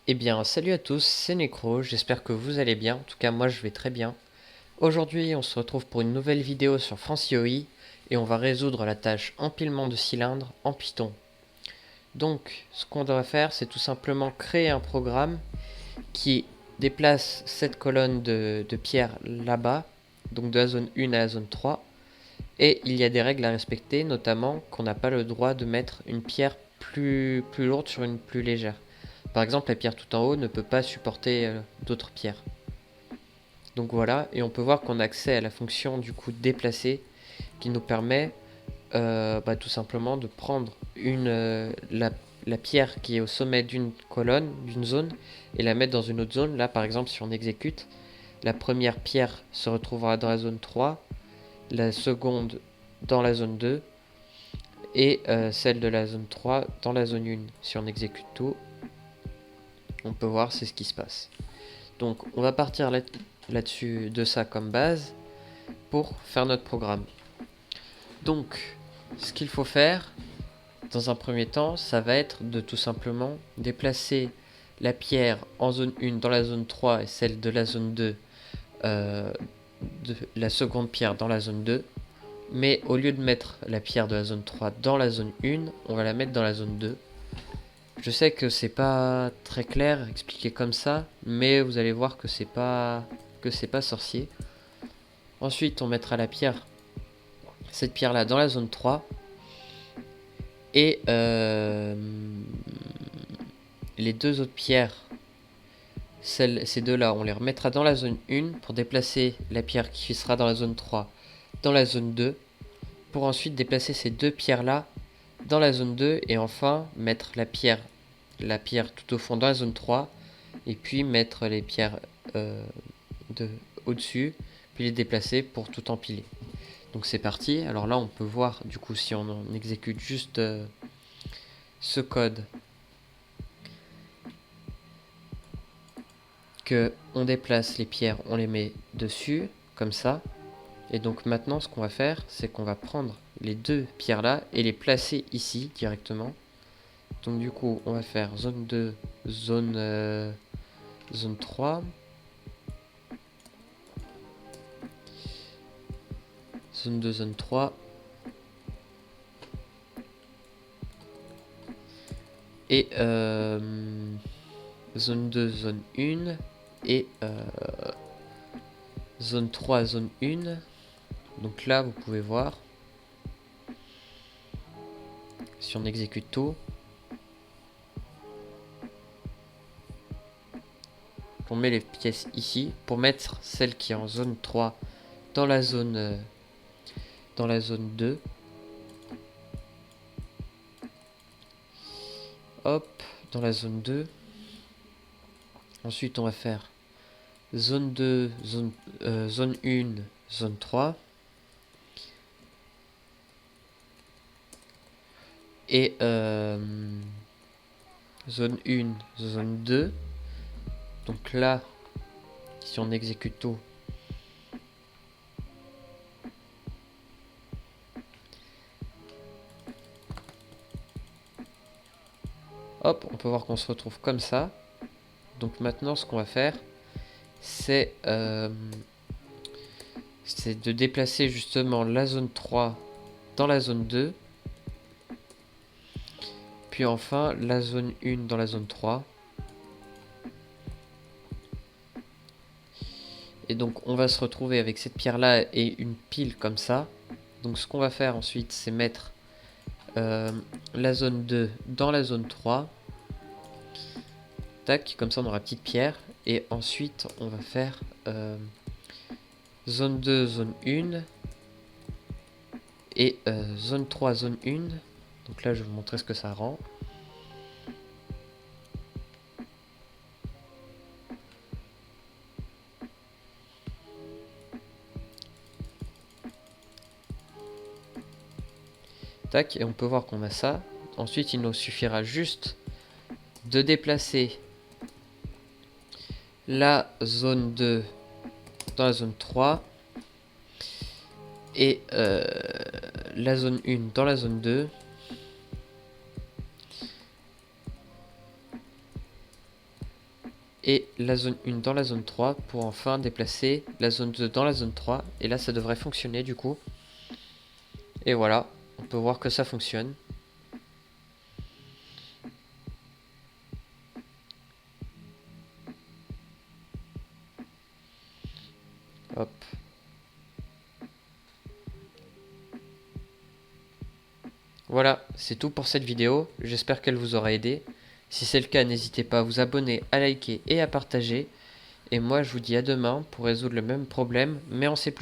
Eh bien, salut à tous, c'est Necro, j'espère que vous allez bien, en tout cas moi je vais très bien. Aujourd'hui, on se retrouve pour une nouvelle vidéo sur FranciOI et on va résoudre la tâche empilement de cylindres en Python. Donc, ce qu'on doit faire, c'est tout simplement créer un programme qui déplace cette colonne de pierre là-bas, donc de la zone 1 à la zone 3, et il y a des règles à respecter, notamment qu'on n'a pas le droit de mettre une pierre plus lourde sur une plus légère. Par exemple, la pierre tout en haut ne peut pas supporter d'autres pierres. Donc voilà, et on peut voir qu'on a accès à la fonction du coup déplacer qui nous permet tout simplement de prendre la pierre qui est au sommet d'une colonne, d'une zone, et la mettre dans une autre zone. Là par exemple, si on exécute, la première pierre se retrouvera dans la zone 3, la seconde dans la zone 2, et celle de la zone 3 dans la zone 1. Si on exécute tout, on peut voir c'est ce qui se passe. Donc on va partir là-dessus de ça comme base pour faire notre programme. Donc ce qu'il faut faire dans un premier temps, ça va être de tout simplement déplacer la pierre en zone 1 dans la zone 3 et celle de la zone 2 de la seconde pierre dans la zone 2. Mais au lieu de mettre la pierre de la zone 3 dans la zone 1, on va la mettre dans la zone 2. Je sais que c'est pas très clair expliqué comme ça, mais vous allez voir que c'est pas sorcier. Ensuite, on mettra cette pierre là dans la zone 3 et les deux autres pierres, ces deux là, on les remettra dans la zone 1 pour déplacer la pierre qui sera dans la zone 3 dans la zone 2 pour ensuite déplacer ces deux pierres là dans la zone 2 et enfin mettre la pierre tout au fond dans la zone 3 et puis mettre les pierres au-dessus puis les déplacer pour tout empiler. Donc c'est parti. Alors là on peut voir du coup si on exécute juste ce code que on déplace les pierres, on les met dessus comme ça. Et donc maintenant ce qu'on va faire c'est qu'on va prendre les deux pierres là et les placer ici directement. Donc du coup on va faire zone 2, zone 3, zone 2, zone 3 et zone 2, zone 1 et zone 3, zone 1. Donc là vous pouvez voir si on exécute tout, on met les pièces ici pour mettre celle qui est en zone 3 dans la zone 2. Hop, dans la zone 2. Ensuite on va faire zone 2, zone 1, zone 3. Et zone 1, zone 2. Donc là, si on exécute tout, hop, on peut voir qu'on se retrouve comme ça. Donc maintenant, ce qu'on va faire, c'est de déplacer justement la zone 3 dans la zone 2. Puis enfin, la zone 1 dans la zone 3. Et donc on va se retrouver avec cette pierre là et une pile comme ça. Donc ce qu'on va faire ensuite, c'est mettre la zone 2 dans la zone 3. Tac, comme ça on aura petite pierre. Et ensuite on va faire zone 2, zone 1. Et zone 3, zone 1. Donc là je vais vous montrer ce que ça rend. Tac, et on peut voir qu'on a ça. Ensuite il nous suffira juste de déplacer la zone 2 dans la zone 3 et la zone 1 dans la zone 2. et la zone 1 dans la zone 3 pour enfin déplacer la zone 2 dans la zone 3. Et là, ça devrait fonctionner du coup. Et voilà, on peut voir que ça fonctionne. Hop. Voilà, c'est tout pour cette vidéo. J'espère qu'elle vous aura aidé. Si c'est le cas, n'hésitez pas à vous abonner, à liker et à partager. Et moi, je vous dis à demain pour résoudre le même problème, mais en C++.